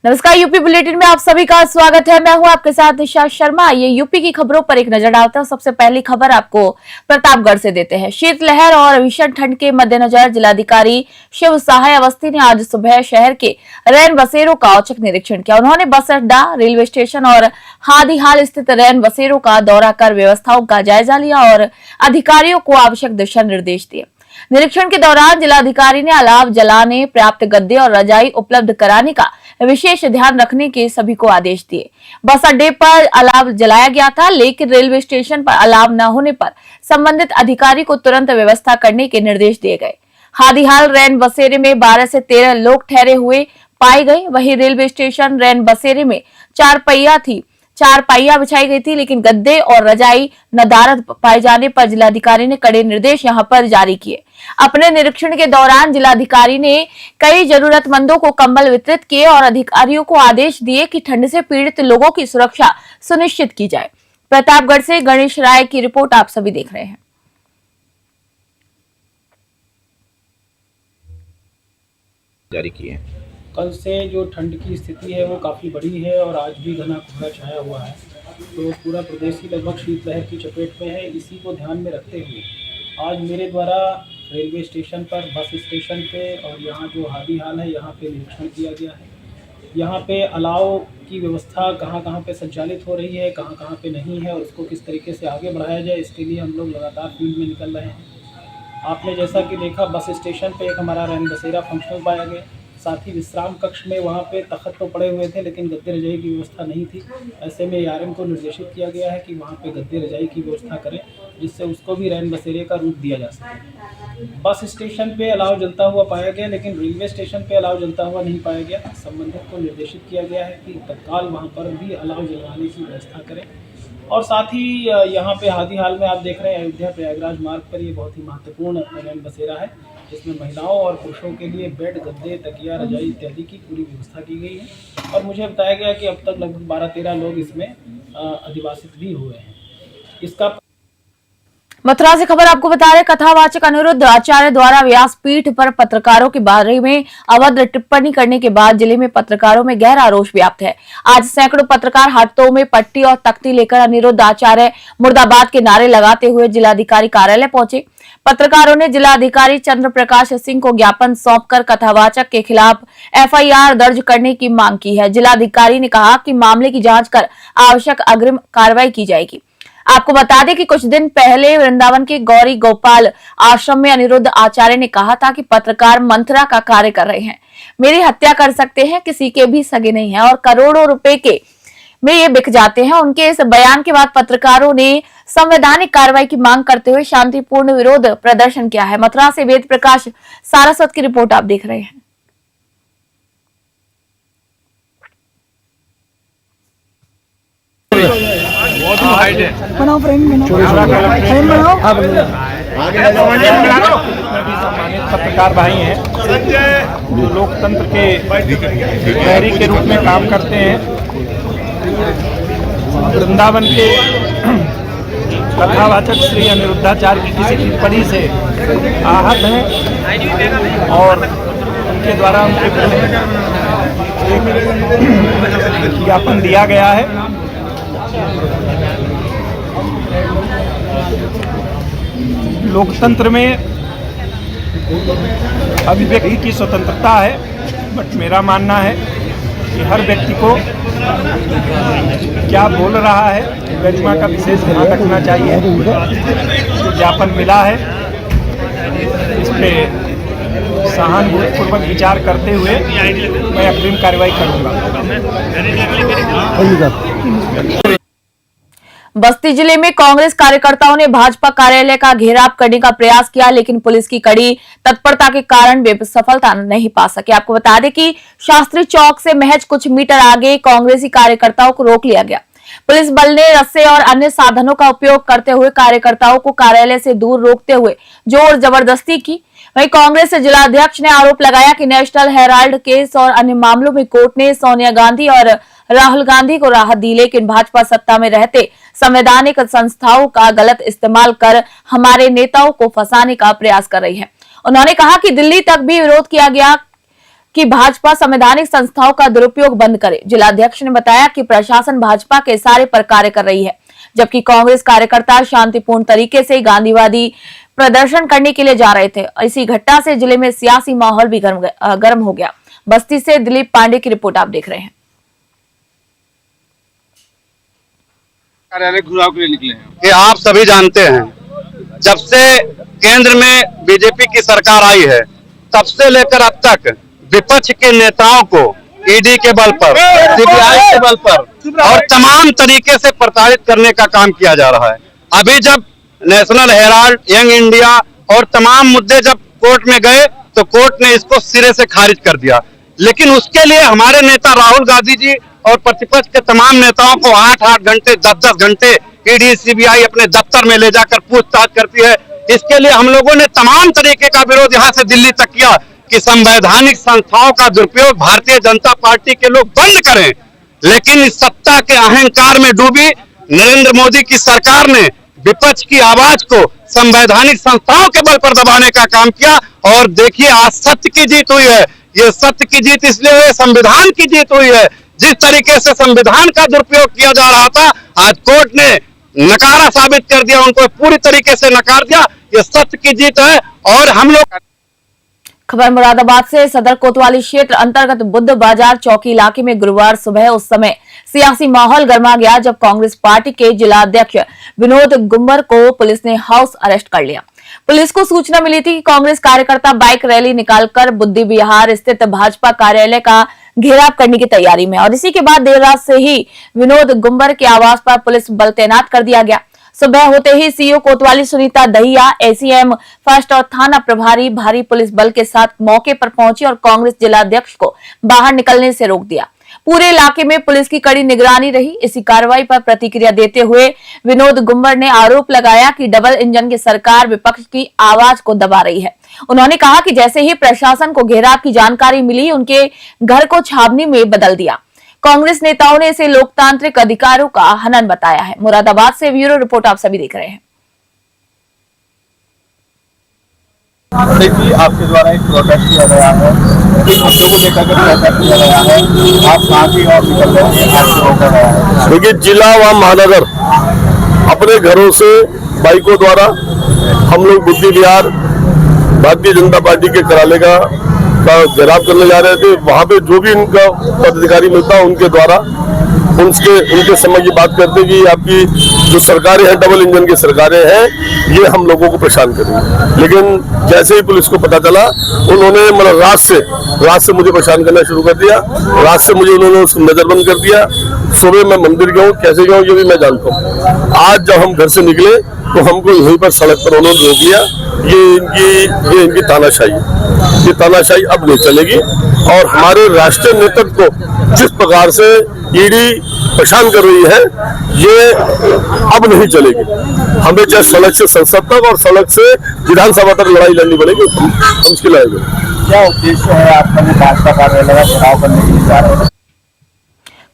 नमस्कार, UP bulletin में आप सभी का स्वागत है। मैं हूं आपके साथ निशा शर्मा। ये यूपी की खबरों पर एक नजर डालते हैं। सबसे पहली खबर आपको प्रतापगढ़ से देते हैं। शीतलहर और भीषण ठंड के मद्देनजर जिलाधिकारी शिव सहाय अवस्थी ने आज सुबह शहर के रैन बसेरों का औचक निरीक्षण किया। उन्होंने बस अड्डा, रेलवे स्टेशन और हादीहाल स्थित रैन बसेरों का दौरा कर व्यवस्थाओं का जायजा लिया और अधिकारियों को आवश्यक दिशा निर्देश दिए। निरीक्षण के दौरान जिलाधिकारी ने अलाव जलाने, पर्याप्त गद्दे और रजाई उपलब्ध कराने का विशेष ध्यान रखने के सभी को आदेश दिए। बस अड्डे पर अलाव जलाया गया था, लेकिन रेलवे स्टेशन पर अलाव न होने पर संबंधित अधिकारी को तुरंत व्यवस्था करने के निर्देश दिए गए। हादीहाल रैन बसेरे में 12 से 13 लोग ठहरे हुए पाए गए। वहीं रेलवे स्टेशन रैन बसेरे में चार पाइया बिछाई गई थी, लेकिन गद्दे और रजाई नदारद पाए जाने पर जिलाधिकारी ने कड़े निर्देश यहां पर जारी किए। अपने निरीक्षण के दौरान जिलाधिकारी ने कई जरूरतमंदों को कंबल वितरित किए और अधिकारियों को आदेश दिए कि ठंड से पीड़ित लोगों की सुरक्षा सुनिश्चित की जाए। प्रतापगढ़ से गणेश राय की रिपोर्ट आप सभी देख रहे हैं। जारी किए। कल से जो ठंड की स्थिति है वो काफ़ी बड़ी है और आज भी घना कोहरा छाया हुआ है, तो पूरा प्रदेश ही लगभग शीतलहर की चपेट में है। इसी को ध्यान में रखते हुए आज मेरे द्वारा रेलवे स्टेशन पर, बस स्टेशन पे और यहाँ जो हादीहाल है यहाँ पे निरीक्षण किया गया है। यहाँ पे अलाव की व्यवस्था कहाँ कहाँ पे संचालित हो रही है, कहाँ कहाँ पे नहीं है और उसको किस तरीके से आगे बढ़ाया जाए, इसके लिए हम लोग लगातार फील्ड में निकल रहे हैं। आपने जैसा कि देखा, बस स्टेशन पे एक हमारा रैन बसेरा फंक्शनल पाया गया। साथ ही विश्राम कक्ष में वहाँ पे तख्त तो पड़े हुए थे, लेकिन गद्दे रजाई की व्यवस्था नहीं थी। ऐसे में आरएम को निर्देशित किया गया है कि वहाँ पे गद्दे रजाई की व्यवस्था करें, जिससे उसको भी रैन बसेरे का रूप दिया जा सके। बस स्टेशन पे अलाव जलता हुआ पाया गया, लेकिन रेलवे स्टेशन पे अलाव जलता हुआ नहीं पाया गया। संबंधित को निर्देशित किया गया है कि तत्काल वहाँ पर भी अलाव जलवाने की व्यवस्था करें। और साथ ही यहाँ पे हादीहाल में आप देख रहे हैं, अयोध्या प्रयागराज मार्ग पर ये बहुत ही महत्वपूर्ण रैन बसेरा है, जिसमें महिलाओं और पुरुषों के लिए बेड, गद्दे, तकिया, रजाई इत्यादि की पूरी व्यवस्था की गई है। और मुझे बताया गया कि अब तक लगभग 12-13 लोग इसमें अधिवासित भी हुए हैं। इसका मथुरा से खबर आपको बता रहे, कथावाचक अनिरुद्ध आचार्य द्वारा व्यासपीठ पर पत्रकारों के बारे में अभद्र टिप्पणी करने के बाद जिले में पत्रकारों में गहरा रोष व्याप्त है। आज सैकड़ों पत्रकार हाथों में पट्टी और तख्ती लेकर अनिरुद्ध आचार्य मुर्दाबाद के नारे लगाते हुए जिलाधिकारी कार्यालय पहुंचे। पत्रकारों ने जिलाधिकारी चंद्र प्रकाश सिंह को ज्ञापन सौंपकर कथावाचक के खिलाफ एफआईआर दर्ज करने की मांग की है। जिलाधिकारी ने कहा कि मामले की जांच कर आवश्यक अग्रिम कार्रवाई की जाएगी। आपको बता दें कि कुछ दिन पहले वृंदावन के गौरी गोपाल आश्रम में अनिरुद्ध आचार्य ने कहा था कि पत्रकार मंत्रा का कार्य कर रहे हैं, मेरी हत्या कर सकते हैं, किसी के भी सगे नहीं है और करोड़ों रुपए के में ये बिक जाते हैं। उनके इस बयान के बाद पत्रकारों ने संवैधानिक कार्रवाई की मांग करते हुए शांतिपूर्ण विरोध प्रदर्शन किया है। मथुरा से वेद प्रकाश सारस्वत की रिपोर्ट आप देख रहे हैं। बहुत हाइट है। बनाओ फ्रेम बनाओ। सम्मानित पत्रकार भाई हैं जो लोकतंत्र के प्रहरी के रूप में काम करते हैं। वृंदावन के कथावाचक श्री अनिरुद्धाचार्य की किसी टिप्पणी से आहत हैं और उनके द्वारा उनके एक ज्ञापन दिया गया है। लोकतंत्र में अभिव्यक्ति की स्वतंत्रता है, बट मेरा मानना है कि हर व्यक्ति को क्या बोल रहा है गरिमा का विशेष ध्यान रखना चाहिए। जो ज्ञापन मिला है इस पे सहानुभूतिपूर्वक विचार करते हुए मैं अग्रिम कार्रवाई करूंगा। बस्ती जिले में कांग्रेस कार्यकर्ताओं ने भाजपा कार्यालय का घेराव करने का प्रयास किया, लेकिन पुलिस की कड़ी तत्परता के कारण वे सफलता नहीं पा सके। आपको बता दें कि शास्त्री चौक से महज कुछ मीटर आगे कांग्रेसी कार्यकर्ताओं को रोक लिया गया। पुलिस बल ने रस्से और अन्य साधनों का उपयोग करते हुए कार्यकर्ताओं को कार्यालय से दूर रोकते हुए जोर जबरदस्ती की। वहीं कांग्रेस जिलाध्यक्ष ने आरोप लगाया कि नेशनल हेराल्ड केस और अन्य मामलों में कोर्ट ने सोनिया गांधी और राहुल गांधी को राहत दी, लेकिन भाजपा सत्ता में रहते संवैधानिक संस्थाओं का गलत इस्तेमाल कर हमारे नेताओं को फंसाने का प्रयास कर रही है। उन्होंने कहा कि दिल्ली तक भी विरोध किया गया कि भाजपा संवैधानिक संस्थाओं का दुरुपयोग बंद करे। जिलाध्यक्ष ने बताया कि प्रशासन भाजपा के इशारे पर कार्य कर रही है, जबकि कांग्रेस कार्यकर्ता शांतिपूर्ण तरीके से गांधीवादी प्रदर्शन करने के लिए जा रहे थे। इसी घटना से जिले में सियासी माहौल भी गर्म हो गया। बस्ती से दिलीप पांडे की रिपोर्ट आप देख रहे हैं। कार्यालय घुराव के लिए निकले हैं कि आप सभी जानते हैं, जब से केंद्र में बीजेपी की सरकार आई है तब से लेकर अब तक विपक्ष के नेताओं को ईडी के बल पर, सीबीआई के बल पर और तमाम तरीके से प्रताड़ित करने का काम किया जा रहा है। अभी जब नेशनल हेराल्ड, यंग इंडिया और तमाम मुद्दे जब कोर्ट में गए तो कोर्ट ने इसको सिरे से खारिज कर दिया, लेकिन उसके लिए हमारे नेता राहुल गांधी जी और प्रतिपक्ष के तमाम नेताओं को 8-8 घंटे 10-10 घंटे ईडी सीबीआई अपने दफ्तर में ले जाकर पूछताछ करती है। इसके लिए हम लोगों ने तमाम तरीके का विरोध यहाँ से दिल्ली तक किया कि संवैधानिक संस्थाओं का दुरुपयोग भारतीय जनता पार्टी के लोग बंद करें, लेकिन इस सत्ता के अहंकार में डूबी नरेंद्र मोदी की सरकार ने विपक्ष की आवाज को संवैधानिक संस्थाओं के बल पर दबाने का काम किया। और देखिए आज सत्य की जीत हुई है। ये सत्य की जीत इसलिए हुई, संविधान की जीत हुई है। जिस तरीके से संविधान का दुरुपयोग किया जा रहा था, आज कोर्ट ने नकारा साबित कर दिया, उनको पूरी तरीके से नकार दिया। ये सत्य की जीत है। और हम लोग खबर मुरादाबाद से सदर कोतवाली क्षेत्र अंतर्गत बुद्ध बाजार चौकी इलाके में गुरुवार सुबह उस समय सियासी माहौल गर्मा गया जब कांग्रेस पार्टी के जिलाध्यक्ष विनोद गुम्बर को पुलिस ने हाउस अरेस्ट कर लिया। पुलिस को सूचना मिली थी कि कांग्रेस कार्यकर्ता बाइक रैली निकालकर बुद्धि विहार स्थित भाजपा कार्यालय का घेराव करने की तैयारी में, और इसी के बाद देर रात से ही विनोद गुम्बर के आवास पर पुलिस बल तैनात कर दिया गया। सुबह होते ही सीओ कोतवाली सुनीता दहिया, एसीएम फर्स्ट और थाना प्रभारी भारी पुलिस बल के साथ मौके पर पहुंची और कांग्रेस जिलाध्यक्ष को बाहर निकलने से रोक दिया। पूरे इलाके में पुलिस की कड़ी निगरानी रही। इसी कार्रवाई पर प्रतिक्रिया देते हुए विनोद गुम्बर ने आरोप लगाया कि डबल इंजन की सरकार विपक्ष की आवाज को दबा रही है। उन्होंने कहा कि जैसे ही प्रशासन को घेराव की जानकारी मिली, उनके घर को छावनी में बदल दिया। कांग्रेस नेताओं ने इसे लोकतांत्रिक अधिकारों का हनन बताया है। मुरादाबाद से ब्यूरो रिपोर्ट आप सभी देख रहे हैं। देखिए, आपके द्वारा एक प्रोटेस्ट किया गया है, एक मुद्दों को लेकर के प्रोटेस्ट किया गया है। आप कहाँ की और निकल रहे हैं, आपको रोका गया है? देखिए, जिला व महानगर अपने घरों से बाइकों द्वारा हम लोग बुद्धि विहार भारतीय जनता पार्टी के कार्यालय का घेराव करने जा रहे थे। वहाँ पे जो भी इनका पदाधिकारी मिलता उनके द्वारा उनके समय की बात करते कि आपकी जो सरकारें हैं डबल इंजन की सरकारें हैं, ये हम लोगों को परेशान करेंगी। लेकिन जैसे ही पुलिस को पता चला, उन्होंने मतलब रात से मुझे परेशान करना शुरू कर दिया। रात से मुझे उन्होंने नजरबंद कर दिया। सुबह मैं मंदिर गया हूँ, कैसे गया हूँ ये भी मैं जानता हूँ। आज जब हम घर से निकले तो हमको यहीं पर सड़क पर उन्होंने रोक लिया। ये इनकी तानाशाही है। ये तानाशाही अब नहीं चलेगी और हमारे राष्ट्रीय नेतृत्व को जिस प्रकार से ईडी परेशान कर रही है, ये अब नहीं चलेगी। हमें चाहे सड़क से संसद तक और सड़क से विधानसभा तक लड़ाई लड़नी पड़ेगी। हम इसकी लड़ाई लड़ेंगे। क्या उद्देश्य है आपका भाजपा कार्यालय का घेराव करने के लिए जा रहे हैं?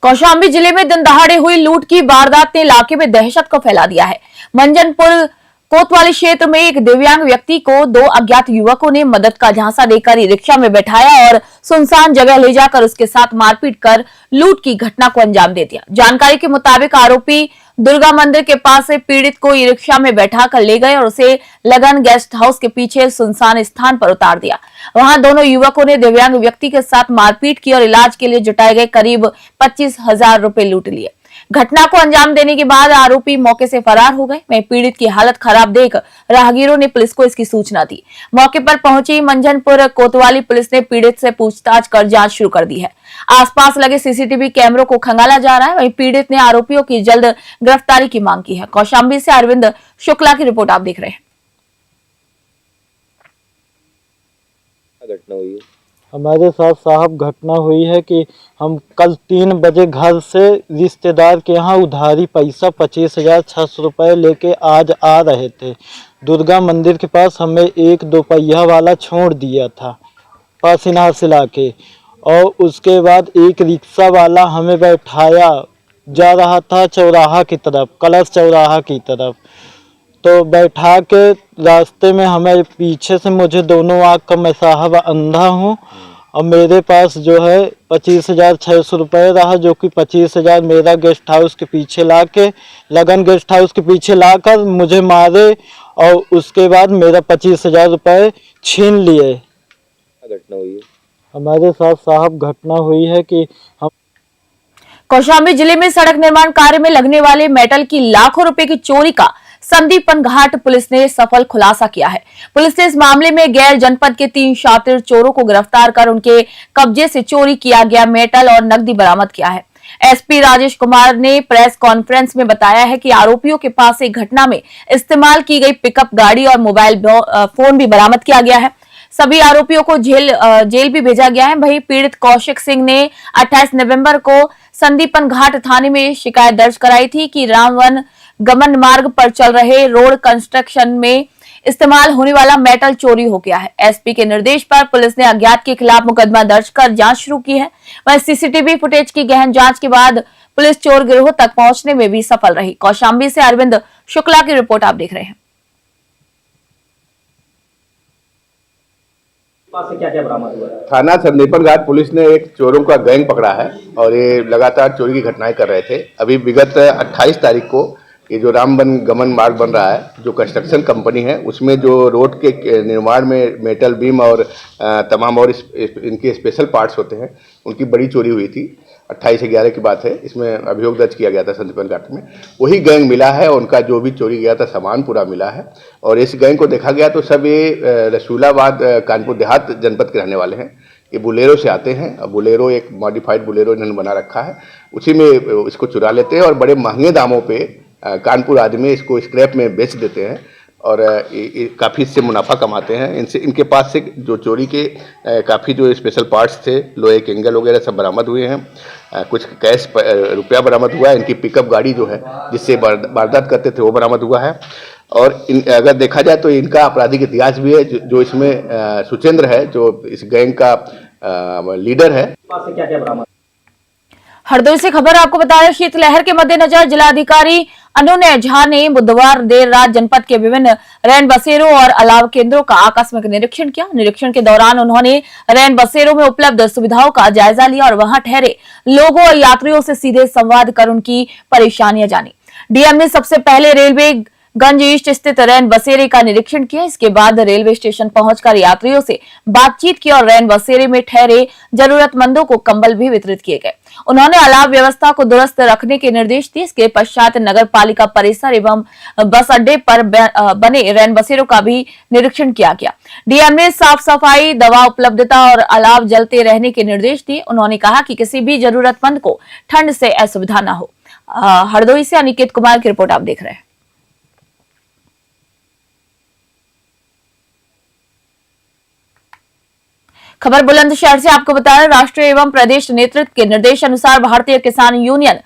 कौशाम्बी जिले में दिन दहाड़े हुई लूट की वारदात ने इलाके में दहशत को फैला दिया है। मंजनपुर कोतवाली क्षेत्र में एक दिव्यांग व्यक्ति को दो अज्ञात युवकों ने मदद का झांसा देकर ई रिक्शा में बैठाया और सुनसान जगह ले जाकर उसके साथ मारपीट कर लूट की घटना को अंजाम दे दिया। जानकारी के मुताबिक आरोपी दुर्गा मंदिर के पास से पीड़ित को ई रिक्शा में बैठा कर ले गए और उसे लगन गेस्ट हाउस के पीछे सुनसान स्थान पर उतार दिया। वहां दोनों युवकों ने दिव्यांग व्यक्ति के साथ मारपीट की और इलाज के लिए जुटाए गए करीब 25,000 रुपए लूट लिए। घटना को अंजाम देने के बाद आरोपी मौके से फरार हो गए। वहीं पीड़ित की हालत खराब देख राहगीरों ने पुलिस को इसकी सूचना दी। मौके पर पहुंची मंझनपुर कोतवाली पुलिस ने पीड़ित से पूछताछ कर जांच शुरू कर दी है। आसपास लगे सीसीटीवी कैमरों को खंगाला जा रहा है। वहीं पीड़ित ने आरोपियों की जल्द गिरफ्तारी की मांग की है। कौशाम्बी से अरविंद शुक्ला की रिपोर्ट आप देख रहे हैं। घटना हुई है? हमारे साथ साहब घटना हुई है कि हम कल 3 बजे घर से रिश्तेदार के यहाँ उधारी पैसा 25,600 रुपये लेके आज आ रहे थे। दुर्गा मंदिर के पास हमें एक 2 पहिया वाला छोड़ दिया था पासीनार से लाके, और उसके बाद एक रिक्शा वाला हमें बैठाया जा रहा था चौराहा की तरफ, कलश चौराहा की तरफ। तो बैठा के रास्ते में हमें पीछे से, मुझे दोनों आँख का, मैं साहब अंधा हूँ, और मेरे पास जो है 25,600 रुपये रहा, जो कि 25,000 मेरा गेस्ट हाउस के पीछे लाके लगन गेस्ट हाउस के पीछे लाकर मुझे मारे और उसके बाद मेरा 25,000 रुपये छीन लिए। घटना हुई है? हमारे साथ साहब घटना हुई है कि हम कौशाम्बी जिले में सड़क निर्माण कार्य में लगने वाले मेटल की लाखों रुपए की चोरी का संदीपन घाट पुलिस ने सफल खुलासा किया है। पुलिस ने इस मामले में गैर जनपद के 3 शातिर चोरों को गिरफ्तार कर उनके कब्जे से चोरी किया गया मेटल और नकदी बरामद किया है। एसपी राजेश कुमार ने प्रेस कॉन्फ्रेंस में बताया है कि आरोपियों के पास से घटना में इस्तेमाल की गई पिकअप गाड़ी और मोबाइल फोन भी बरामद किया गया है। सभी आरोपियों को जेल भी भेजा गया है। वहीं पीड़ित कौशिक सिंह ने 28 नवंबर को संदीपन घाट थाने में शिकायत दर्ज कराई थी कि रामवन गमन मार्ग पर चल रहे रोड कंस्ट्रक्शन में इस्तेमाल होने वाला मेटल चोरी हो गया है। एसपी के निर्देश पर पुलिस ने अज्ञात के खिलाफ मुकदमा दर्ज कर जांच शुरू की है। वहीं सीसीटीवी फुटेज की गहन जांच के बाद पुलिस चोर गिरोह तक पहुंचने में भी सफल रही। कौशाम्बी से अरविंद शुक्ला की रिपोर्ट आप देख रहे हैं। थाना संदीपन घाट पुलिस ने एक चोरों का गैंग पकड़ा है और ये लगातार चोरी की घटनाएं कर रहे थे। अभी विगत 28 तारीख को ये जो रामवन गमन मार्ग बन रहा है, जो कंस्ट्रक्शन कंपनी है, उसमें जो रोड के निर्माण में मेटल बीम और तमाम और इनके स्पेशल पार्ट्स होते हैं, उनकी बड़ी चोरी हुई थी। 28/11 की बात है। इसमें अभियोग दर्ज किया गया था संदीपन घाट में। वही गैंग मिला है, उनका जो भी चोरी गया था सामान पूरा मिला है। और इस गैंग को देखा गया तो सब ये रसूलाबाद कानपुर देहात जनपद के रहने वाले हैं। ये बुलेरो से आते हैं। बुलेरो एक मॉडिफाइड बुलेरो इन्होंने बना रखा है, उसी में इसको चुरा लेते हैं और बड़े महंगे दामों पर कानपुर आदि में इसको स्क्रैप में बेच देते हैं और काफ़ी इससे मुनाफा कमाते हैं। इनके पास से जो चोरी के काफ़ी जो स्पेशल पार्ट्स थे, लोहे के एंगल वगैरह सब बरामद हुए हैं। कुछ कैश रुपया बरामद हुआ है। इनकी पिकअप गाड़ी जो है जिससे वारदात करते थे वो बरामद हुआ है। और अगर देखा जाए तो इनका आपराधिक इतिहास भी है। जो इसमें सुचेंद्र है, जो इस गैंग का लीडर है। हरदोई से खबर आपको बता रहे, शीतलहर के मद्देनजर जिलाधिकारी अनुनय झा ने बुधवार देर रात जनपद के विभिन्न रैन बसेरों और अलाव केंद्रों का आकस्मिक निरीक्षण किया। निरीक्षण के दौरान उन्होंने रैन बसेरों में उपलब्ध सुविधाओं का जायजा लिया और वहां ठहरे लोगों और यात्रियों से सीधे संवाद कर उनकी परेशानियां जानी। डीएम ने सबसे पहले रेलवे गंज ईस्ट स्थित रैन बसेरे का निरीक्षण किया। इसके बाद रेलवे स्टेशन पहुंचकर यात्रियों से बातचीत की और रैन बसेरे में ठहरे जरूरतमंदों को कंबल भी वितरित किए गए। उन्होंने अलाव व्यवस्था को दुरुस्त रखने के निर्देश दिए। इसके पश्चात नगर पालिका परिसर एवं बस अड्डे पर बने रैन बसेरों का भी निरीक्षण किया गया। डीएम ने साफ सफाई, दवा उपलब्धता और अलाव जलते रहने के निर्देश दिए। उन्होंने कहा कि किसी भी जरूरतमंद को ठंड से असुविधा न हो। हरदोई से अनिकेत कुमार की रिपोर्ट आप देख रहे हैं। खबर बुलंदशहर से आपको बता रहे, राष्ट्रीय एवं प्रदेश नेतृत्व के निर्देश अनुसार भारतीय किसान यूनियन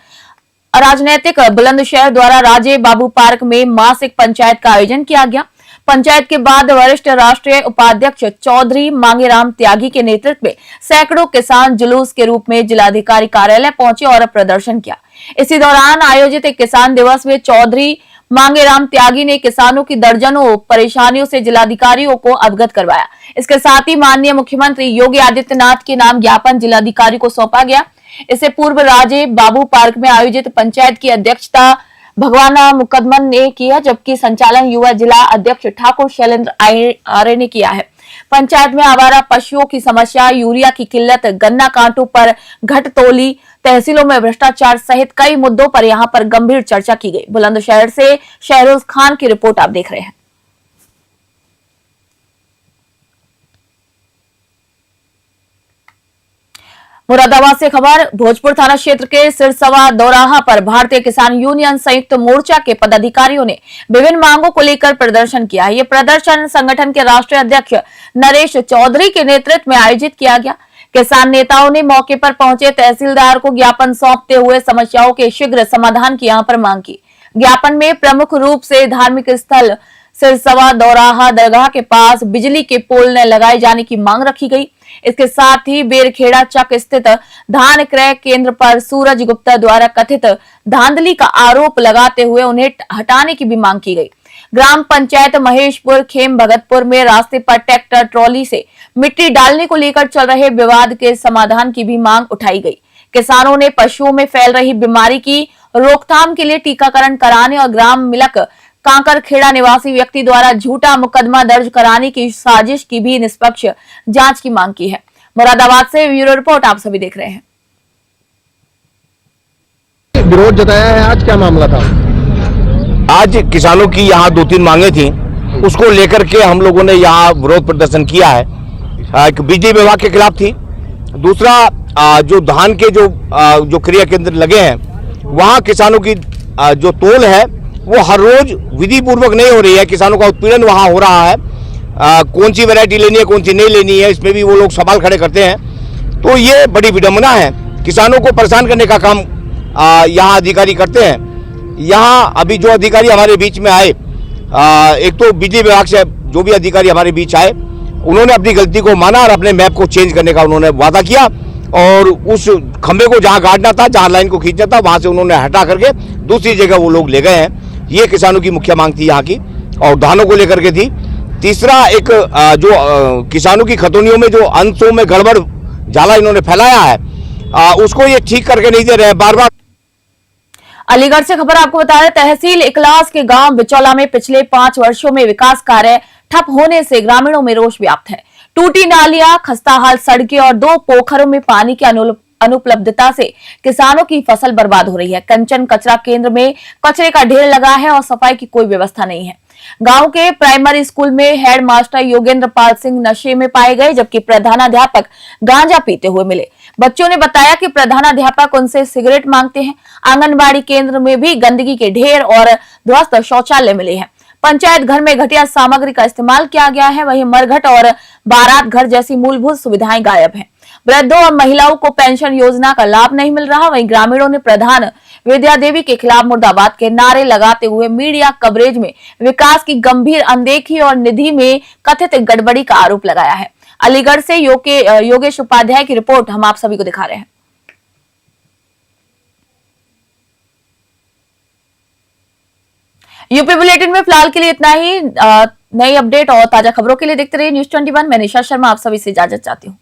राजनैतिक बुलंदशहर द्वारा राजे बाबू पार्क में मासिक पंचायत का आयोजन किया गया। पंचायत के बाद वरिष्ठ राष्ट्रीय उपाध्यक्ष चौधरी मांगेराम त्यागी के नेतृत्व में सैकड़ों किसान जुलूस के रूप में जिलाधिकारी कार्यालय पहुंचे और प्रदर्शन किया। इसी दौरान आयोजित एक किसान दिवस में चौधरी मांगेराम त्यागी ने किसानों की दर्जनों परेशानियों से जिलाधिकारियों को अवगत करवाया। इसके साथ ही माननीय मुख्यमंत्री योगी आदित्यनाथ के नाम ज्ञापन जिलाधिकारी को सौंपा गया। इससे पूर्व राजे बाबू पार्क में आयोजित पंचायत की अध्यक्षता भगवाना मुकदमन ने किया, जबकि संचालन युवा जिला अध्यक्ष ठाकुर शैलेंद्र आर्य ने किया है। पंचायत में आवारा पशुओं की समस्या, यूरिया की किल्लत, गन्ना कांटों पर घटतोली, तहसीलों में भ्रष्टाचार सहित कई मुद्दों पर यहां पर गंभीर चर्चा की गई। बुलंदशहर से शहरोज खान की रिपोर्ट आप देख रहे हैं। मुरादाबाद से खबर, भोजपुर थाना क्षेत्र के सिरसवा दौराहा पर भारतीय किसान यूनियन संयुक्त मोर्चा के पदाधिकारियों ने विभिन्न मांगों को लेकर प्रदर्शन किया। ये प्रदर्शन संगठन के राष्ट्रीय अध्यक्ष नरेश चौधरी के नेतृत्व में आयोजित किया गया। किसान नेताओं ने मौके पर पहुंचे तहसीलदार को ज्ञापन सौंपते हुए समस्याओं के शीघ्र समाधान की यहां पर मांग की। ज्ञापन में प्रमुख रूप से धार्मिक स्थल सिरसवा दौराहा दरगाह के पास बिजली के पोल न लगाए जाने की मांग रखी गई। इसके साथ ही बेरखेड़ा चक स्थित धान क्रय केंद्र पर सूरज गुप्ता द्वारा कथित धांधली का आरोप लगाते हुए उन्हें हटाने की भी मांग की गई। ग्राम पंचायत महेशपुर खेम भगतपुर में रास्ते पर ट्रैक्टर ट्रॉली से मिट्टी डालने को लेकर चल रहे विवाद के समाधान की भी मांग उठाई गई। किसानों ने पशुओं में फैल रही बीमारी की रोकथाम के लिए टीकाकरण कराने और ग्राम मिलक कांकर खेड़ा निवासी व्यक्ति द्वारा झूठा मुकदमा दर्ज कराने की साजिश की भी निष्पक्ष जांच की मांग की है। मुरादाबाद से ब्यूरो रिपोर्ट आप सभी देख रहे हैं। विरोध जताया है, आज क्या मामला था? आज किसानों की यहाँ 2-3 मांगे थी, उसको लेकर के हम लोगों ने यहाँ विरोध प्रदर्शन किया है। एक बिजली विभाग के खिलाफ थी, दूसरा जो धान के जो क्रिया केंद्र लगे हैं वहाँ किसानों की जो तोल है वो हर रोज विधि पूर्वक नहीं हो रही है। किसानों का उत्पीड़न वहाँ हो रहा है। कौन सी वैरायटी लेनी है, कौन सी नहीं लेनी है, इसमें भी वो लोग सवाल खड़े करते हैं। तो ये बड़ी विडंबना है। किसानों को परेशान करने का काम यहाँ अधिकारी करते हैं। यहाँ अभी जो अधिकारी हमारे बीच में आए, एक तो बिजली विभाग से जो भी अधिकारी हमारे बीच आए, उन्होंने अपनी गलती को माना और अपने मैप को चेंज करने का उन्होंने वादा किया और उस खंबे को जहाँ गाड़ना था, जहाँ लाइन को खींचना था, वहाँ से उन्होंने हटा करके दूसरी जगह वो लोग ले गए हैं। ये किसानों की मुख्य मांग थी यहाँ की, और धानों को लेकर के थी। तीसरा एक जो किसानों की खतौनियों में जो अंशों में गड़बड़ जाला इन्होंने फैलाया है, उसको ये ठीक करके नहीं दे रहे हैं बार बार। अलीगढ़ से खबर आपको बता रहे, तहसील इकलास के गांव बिचौला में पिछले 5 वर्षों में विकास कार्य ठप होने से ग्रामीणों में रोष व्याप्त है। टूटी नालियां, खस्ताहाल सड़कें और 2 पोखरों में पानी की अनुपलब्धता से किसानों की फसल बर्बाद हो रही है। कंचन कचरा केंद्र में कचरे का ढेर लगा है और सफाई की कोई व्यवस्था नहीं है। गांव के प्राइमरी स्कूल में हेड मास्टर योगेंद्र पाल सिंह नशे में पाए गए, जबकि प्रधानाध्यापक गांजा पीते हुए मिले। बच्चों ने बताया कि प्रधानाध्यापक उनसे सिगरेट मांगते हैं। आंगनबाड़ी केंद्र में भी गंदगी के ढेर और ध्वस्त शौचालय मिले हैं। पंचायत घर में घटिया सामग्री का इस्तेमाल किया गया है। वहीं मरघट और बारात घर जैसी मूलभूत सुविधाएं गायब हैं। वृद्धों और महिलाओं को पेंशन योजना का लाभ नहीं मिल रहा। वहीं ग्रामीणों ने प्रधान विद्या देवी के खिलाफ मुर्दाबाद के नारे लगाते हुए मीडिया कवरेज में विकास की गंभीर अनदेखी और निधि में कथित गड़बड़ी का आरोप लगाया है। अलीगढ़ से योगेश उपाध्याय की रिपोर्ट हम आप सभी को दिखा रहे हैं। यूपी बुलेटिन में फिलहाल के लिए इतना ही। नई अपडेट और ताजा खबरों के लिए देखते रहिए News 21। मैं निशा शर्मा आप सभी से इजाजत चाहती हूँ।